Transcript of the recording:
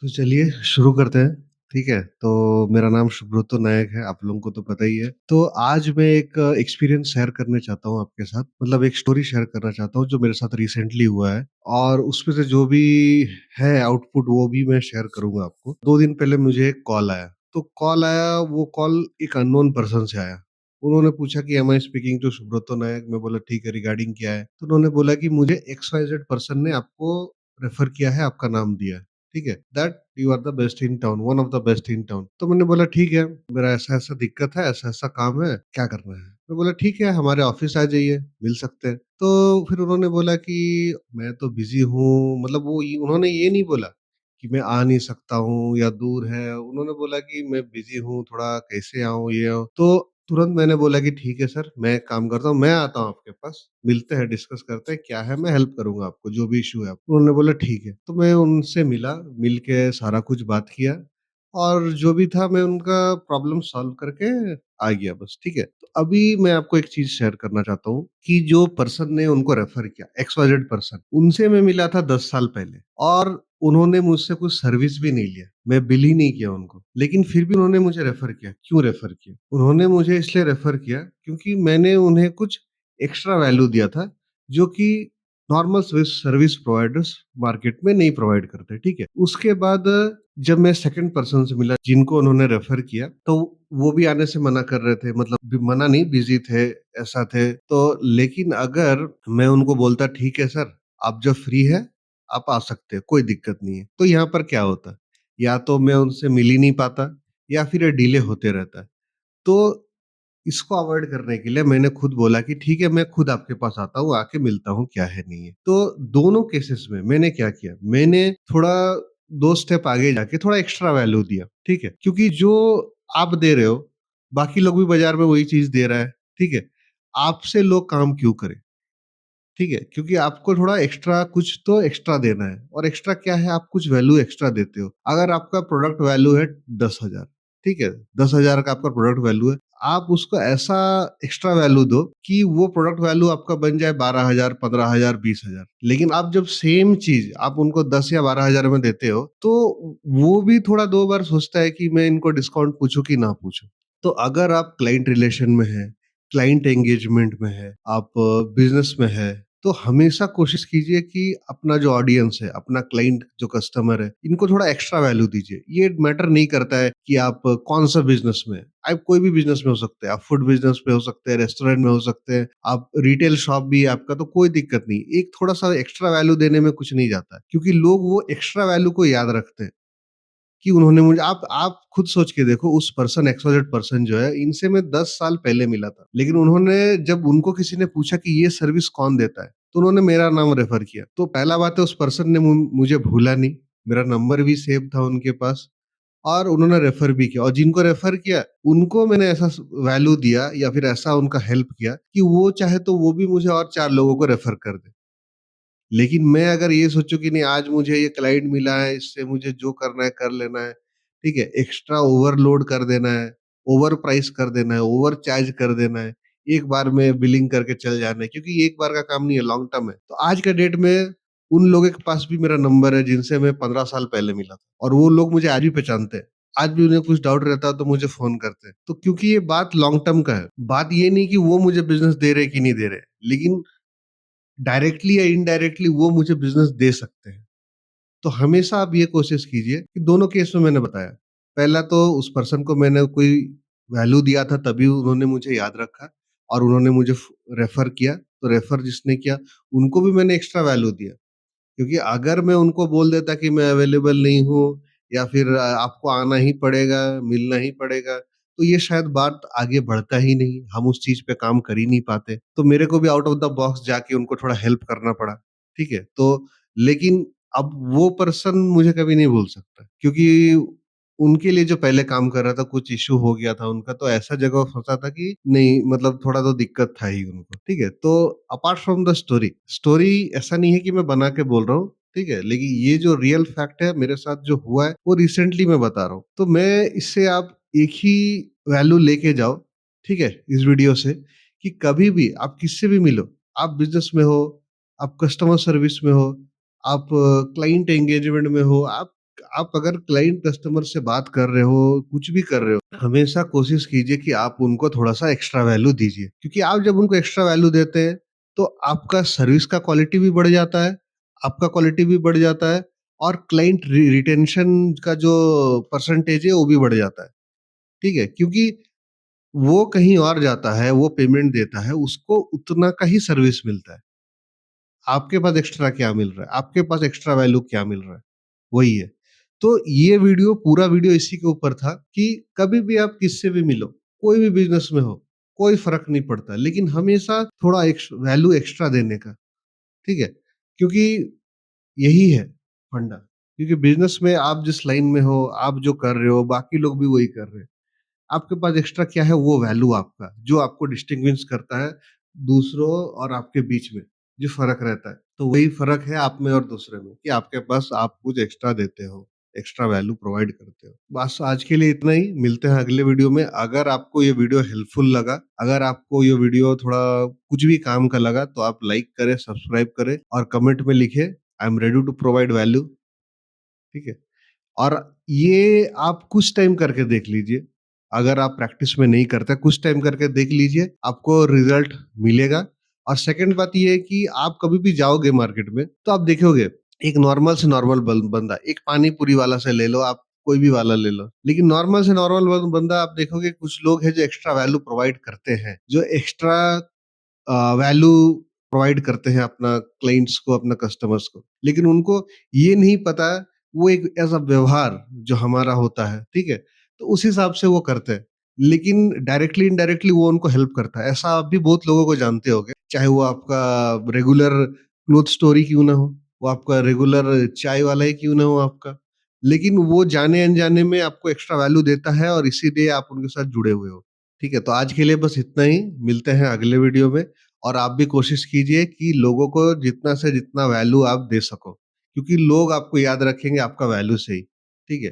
तो चलिए शुरू करते हैं, ठीक है? तो मेरा नाम सुब्रतो नायक है, आप लोगों को तो पता ही है। तो आज मैं एक एक्सपीरियंस शेयर करने चाहता हूँ आपके साथ, मतलब एक स्टोरी शेयर करना चाहता हूँ जो मेरे साथ रिसेंटली हुआ है और उसमें से जो भी है आउटपुट वो भी मैं शेयर करूँगा आपको। 2 दिन पहले मुझे एक कॉल आया, तो कॉल आया वो कॉल एक अननोन पर्सन से आया। उन्होंने पूछा कि am I speaking to Subrato Nayak? मैं बोला ठीक है, रिगार्डिंग क्या है? तो उन्होंने बोला कि मुझे एक्स वाई ज़ेड पर्सन ने आपको रेफर किया है, आपका नाम दिया है। ठीक है, that you are the best in town, one of the best in town. तो मैंने बोला ठीक है, मेरा ऐसा ऐसा दिक्कत है, ऐसा ऐसा काम है, क्या करना है? मैं बोला ठीक है, हमारे ऑफिस आ जाइए, मिल सकते हैं। तो फिर उन्होंने बोला कि मैं तो बिजी हूँ, मतलब उन्होंने ये नहीं बोला कि मैं आ नहीं सकता हूँ या दूर है। उन्होंने बोला कि मैं बिजी हूँ थोड़ा, कैसे आऊँ ये तो तुरंत मैंने बोला कि ठीक है सर, मैं एक काम करता हूँ, मैं आता हूँ आपके पास, मिलते हैं, डिस्कस करते हैं, क्या है मैं हेल्प करूँगा आपको, जो भी इश्यू है। उन्होंने बोला ठीक है, तो मैं उनसे मिला, मिल के सारा कुछ बात किया और जो भी था मैं उनका प्रॉब्लम सॉल्व करके आ गया बस, ठीक है। तो अभी मैं आपको एक चीज़ शेयर करना चाहता हूँ कि जो पर्सन ने उनको रेफर किया, एक्स वाई जेड पर्सन, उनसे मैं मिला था 10 साल पहले और उन्होंने मुझसे कुछ सर्विस भी नहीं लिया, मैं बिल ही नहीं किया उनको, लेकिन फिर भी उन्होंने मुझे रेफर किया। क्यों रेफर किया? उन्होंने मुझे इसलिए रेफर किया क्योंकि मैंने उन्हें कुछ एक्स्ट्रा वैल्यू दिया था, जो कि normal service service providers market में नहीं प्रोवाइड करते, ठीक है? उसके बाद जब मैं सेकंड पर्सन से मिला जिनको उन्होंने रेफर किया, तो वो भी आने से मना कर रहे थे, मतलब मना नहीं, बिज़ी थे, ऐसा थे। तो लेकिन अगर मैं उनको बोलता ठीक है सर, आप जब फ्री है, आप आ सकते हैं, कोई दिक्कत नहीं है। तो यहाँ पर क्या होता? या तो मैं उनसे मिल ही नहीं पाता या फिर ये डिले होते रहता। तो इसको अवॉइड करने के लिए मैंने खुद बोला कि ठीक है, मैं खुद आपके पास आता हूँ, आके मिलता हूँ, क्या है नहीं है। तो दोनों केसेस में मैंने क्या किया, मैंने थोड़ा 2 स्टेप आगे जाके थोड़ा एक्स्ट्रा वैल्यू दिया, ठीक है? क्योंकि जो आप दे रहे हो, बाकी लोग भी बाज़ार में वही चीज़ दे रहा है, ठीक है? आपसे लोग काम क्यों करें? ठीक है? क्योंकि आपको थोड़ा एक्स्ट्रा कुछ तो एक्स्ट्रा देना है और एक्स्ट्रा क्या है, आप कुछ वैल्यू एक्स्ट्रा देते हो। अगर आपका प्रोडक्ट वैल्यू है 10,000, ठीक है? 10,000 का आपका प्रोडक्ट वैल्यू है, आप उसको ऐसा एक्स्ट्रा वैल्यू दो कि वो प्रोडक्ट वैल्यू आपका बन जाए 12,000, 15,000, 20,000। लेकिन आप जब सेम चीज़ आप उनको 10 या 12,000 में देते हो, तो वो भी थोड़ा 2 बार सोचता है कि मैं इनको डिस्काउंट पूछूँ कि ना पूछूँ। तो अगर आप क्लाइंट रिलेशन में हैं, क्लाइंट एंगेजमेंट में है, आप बिज़नेस में है, तो हमेशा कोशिश कीजिए कि अपना जो ऑडियंस है, अपना क्लाइंट जो कस्टमर है, इनको थोड़ा एक्स्ट्रा वैल्यू दीजिए। ये मैटर नहीं करता है कि आप कौन-सा बिज़नेस में हैं। आप कोई भी बिज़नेस में हो सकते हैं, आप फूड बिज़नेस में हो सकते हैं, रेस्टोरेंट में हो सकते हैं, आप रिटेल शॉप भी है आपका, तो कोई दिक्कत नहीं। एक थोड़ा-सा एक्स्ट्रा वैल्यू देने में कुछ नहीं जाता है, क्योंकि लोग वो एक्स्ट्रा वैल्यू को याद रखते हैं। कि उन्होंने मुझे आप खुद सोच के देखो, उस person X Y Z person जो है, इनसे मैं 10 साल पहले मिला था। लेकिन उन्होंने जब उनको किसी ने पूछा कि ये सर्विस कौन देता है? तो उन्होंने मेरा नाम रेफ़र किया। तो पहला बात है, उस पर्सन ने मुझे भूला नहीं, मेरा नंबर भी सेव था उनके पास और उन्होंने रेफ़र भी किया और जिनको रेफ़र किया, उनको मैंने ऐसा वैल्यू दिया या फिर ऐसा उनका हेल्प किया कि वो चाहे तो वो भी मुझे और 4 लोगों को रेफ़र कर दें। लेकिन मैं अगर ये सोचूँ कि नहीं, आज मुझे ये क्लाइंट मिला है, इससे मुझे जो करना है कर लेना है, ठीक है? एक्स्ट्रा ओवरलोड कर देना है, ओवर प्राइस कर देना है, ओवर चार्ज कर देना है, एक बार में बिलिंग करके चल जाना है, क्योंकि ये एक बार का काम नहीं है, लॉन्ग टर्म है। तो आज के डेट में उन लोगों के पास भी मेरा नंबर है जिनसे मैं 15 साल पहले मिला था और वो लोग मुझे आज भी पहचानते हैं। आज भी उन्हें कुछ डाउट रहता है तो मुझे फ़ोन करते हैं। तो क्योंकि ये बात लॉन्ग टर्म का है। बात ये नहीं कि वो मुझे बिज़नेस दे रहे हैं कि नहीं दे रहे, लेकिन डायरेक्टली या इनडायरेक्टली वो मुझे बिज़नेस दे सकते हैं। तो हमेशा आप ये कोशिश कीजिए कि दोनों केस में मैंने बताया। पहला तो उस पर्सन को मैंने कोई वैल्यू दिया था तभी उन्होंने मुझे याद रखा और उन्होंने मुझे रेफ़र किया, तो रेफ़र जिसने किया उनको भी मैंने एक्स्ट्रा वैल्यू दिया। क्योंकि अगर मैं उनको बोल देता कि मैं अवेलेबल नहीं हूँ या फिर आपको आना ही पड़ेगा, मिलना ही पड़ेगा, तो ये शायद बात आगे बढ़ता ही नहीं, हम उस चीज़ पे काम कर ही नहीं पाते। तो मेरे को भी आउट ऑफ द बॉक्स जाके उनको थोड़ा हेल्प करना पड़ा, ठीक है? तो लेकिन अब वो पर्सन मुझे कभी नहीं भूल सकता, क्योंकि उनके लिए जो पहले काम कर रहा था, कुछ इश्यू हो गया था उनका, तो ऐसा जगह फँसा था कि नहीं, मतलब थोड़ा तो दिक्कत था ही उनको, ठीक है? तो apart from the story, story ऐसा नहीं है कि मैं बना के बोल रहा हूँ, ठीक है? लेकिन ये जो रियल फैक्ट है मेरे साथ जो हुआ है, वो रिसेंटली मैं बता रहा हूँ। तो मैं इससे आप एक ही वैल्यू लेके जाओ, ठीक है? इस वीडियो से कि कभी भी आप किससे भी मिलो, आप बिज़नेस में हो, आप कस्टमर सर्विस में हो, आप क्लाइंट एंगेजमेंट में हो, आप आप अगर क्लाइंट कस्टमर से बात कर रहे हो, कुछ भी कर रहे हो, हमेशा कोशिश कीजिए कि आप उनको थोड़ा-सा एक्स्ट्रा वैल्यू दीजिए। क्योंकि आप जब उनको एक्स्ट्रा वैल्यू देते हैं, तो आपका सर्विस का क्वालिटी भी बढ़ जाता है, आपका क्वालिटी भी बढ़ जाता है और क्लाइंट रिटेंशन का जो परसेंटेज है, वो भी बढ़ जाता है। ठीक है? क्योंकि वो कहीं और जाता है, वो पेमेंट देता है, उसको उतना का ही सर्विस मिलता है। आपके पास एक्स्ट्रा क्या मिल रहा है? आपके पास एक्स्ट्रा वैल्यू क्या मिल रहा है? वही है। तो ये वीडियो पूरा वीडियो इसी के ऊपर था कि कभी भी आप किससे भी मिलो, कोई भी बिज़नेस में हो, कोई फ़र्क नहीं पड़ता, लेकिन हमेशा थोड़ा वैल्यू एक्स्ट्रा देने का, ठीक है? क्योंकि यही है फंडा। क्योंकि बिज़नेस में आप जिस लाइन में हो, आप जो कर रहे हो, बाकी लोग भी वही कर रहे हैं। आपके पास एक्स्ट्रा क्या है वो वैल्यू आपका, जो आपको डिस्टिंग्विश करता है दूसरों और आपके बीच में, जो फ़र्क रहता है। तो वही फ़र्क है आप में और दूसरे में कि आपके पास आप कुछ एक्स्ट्रा देते हो, एक्स्ट्रा वैल्यू प्रोवाइड करते हो। बस आज के लिए इतना ही, मिलते हैं अगले वीडियो में। अगर आपको ये वीडियो हेल्पफुल लगा, अगर आपको ये वीडियो थोड़ा कुछ भी काम का लगा तो आप लाइक करें, सब्सक्राइब करें और कमेंट में लिखें I am ready to provide value, ठीक है? और ये आप कुछ टाइम करके देख लीजिए। अगर आप प्रैक्टिस में नहीं करते, कुछ टाइम करके देख लीजिए, आपको रिज़ल्ट मिलेगा। और सेकंड बात ये है कि आप कभी भी जाओगे मार्केट में, तो आप देखोगे, एक नॉर्मल से नॉर्मल बंदा, एक पानी पूरी वाला से ले लो आप, कोई भी वाला ले लो। लेकिन नॉर्मल से नॉर्मल बंदा आप देखोगे कुछ लोग हैं जो एक्स्ट्रा वैल्यू प्रोवाइड करते हैं, जो एक्स्ट्रा वैल्यू प्रोवाइड करते हैं अपना क्लाइंट्स को, अपना कस्टमर्स को। लेकिन उनको ये नहीं पता वो एक ऐसा व्यवहार जो हमारा होता है, ठीक है? तो उस हिसाब से वो करते हैं। लेकिन डायरेक्टली इनडायरेक्टली वो उनको हेल्प करता है। ऐसा आप भी बहुत लोगों को जानते होंगे, चाहे वो आपका रेगुलर क्लॉथ स्टोर ही क्यों ना हो, वो आपका रेगुलर चाय वाला ही क्यों ना हो आपका। लेकिन वो जाने-अनजाने में आपको एक्स्ट्रा वैल्यू देता है और इसीलिए आप उनके साथ जुड़े हुए हो। ठीक है? तो आज के लिए बस इतना ही, मिलते हैं अगले वीडियो में। और आप भी कोशिश कीजिए कि लोगों को जितना से जितना वैल्यू आप दे सको, क्योंकि लोग आपको याद रखेंगे आपका वैल्यू से ही, ठीक है?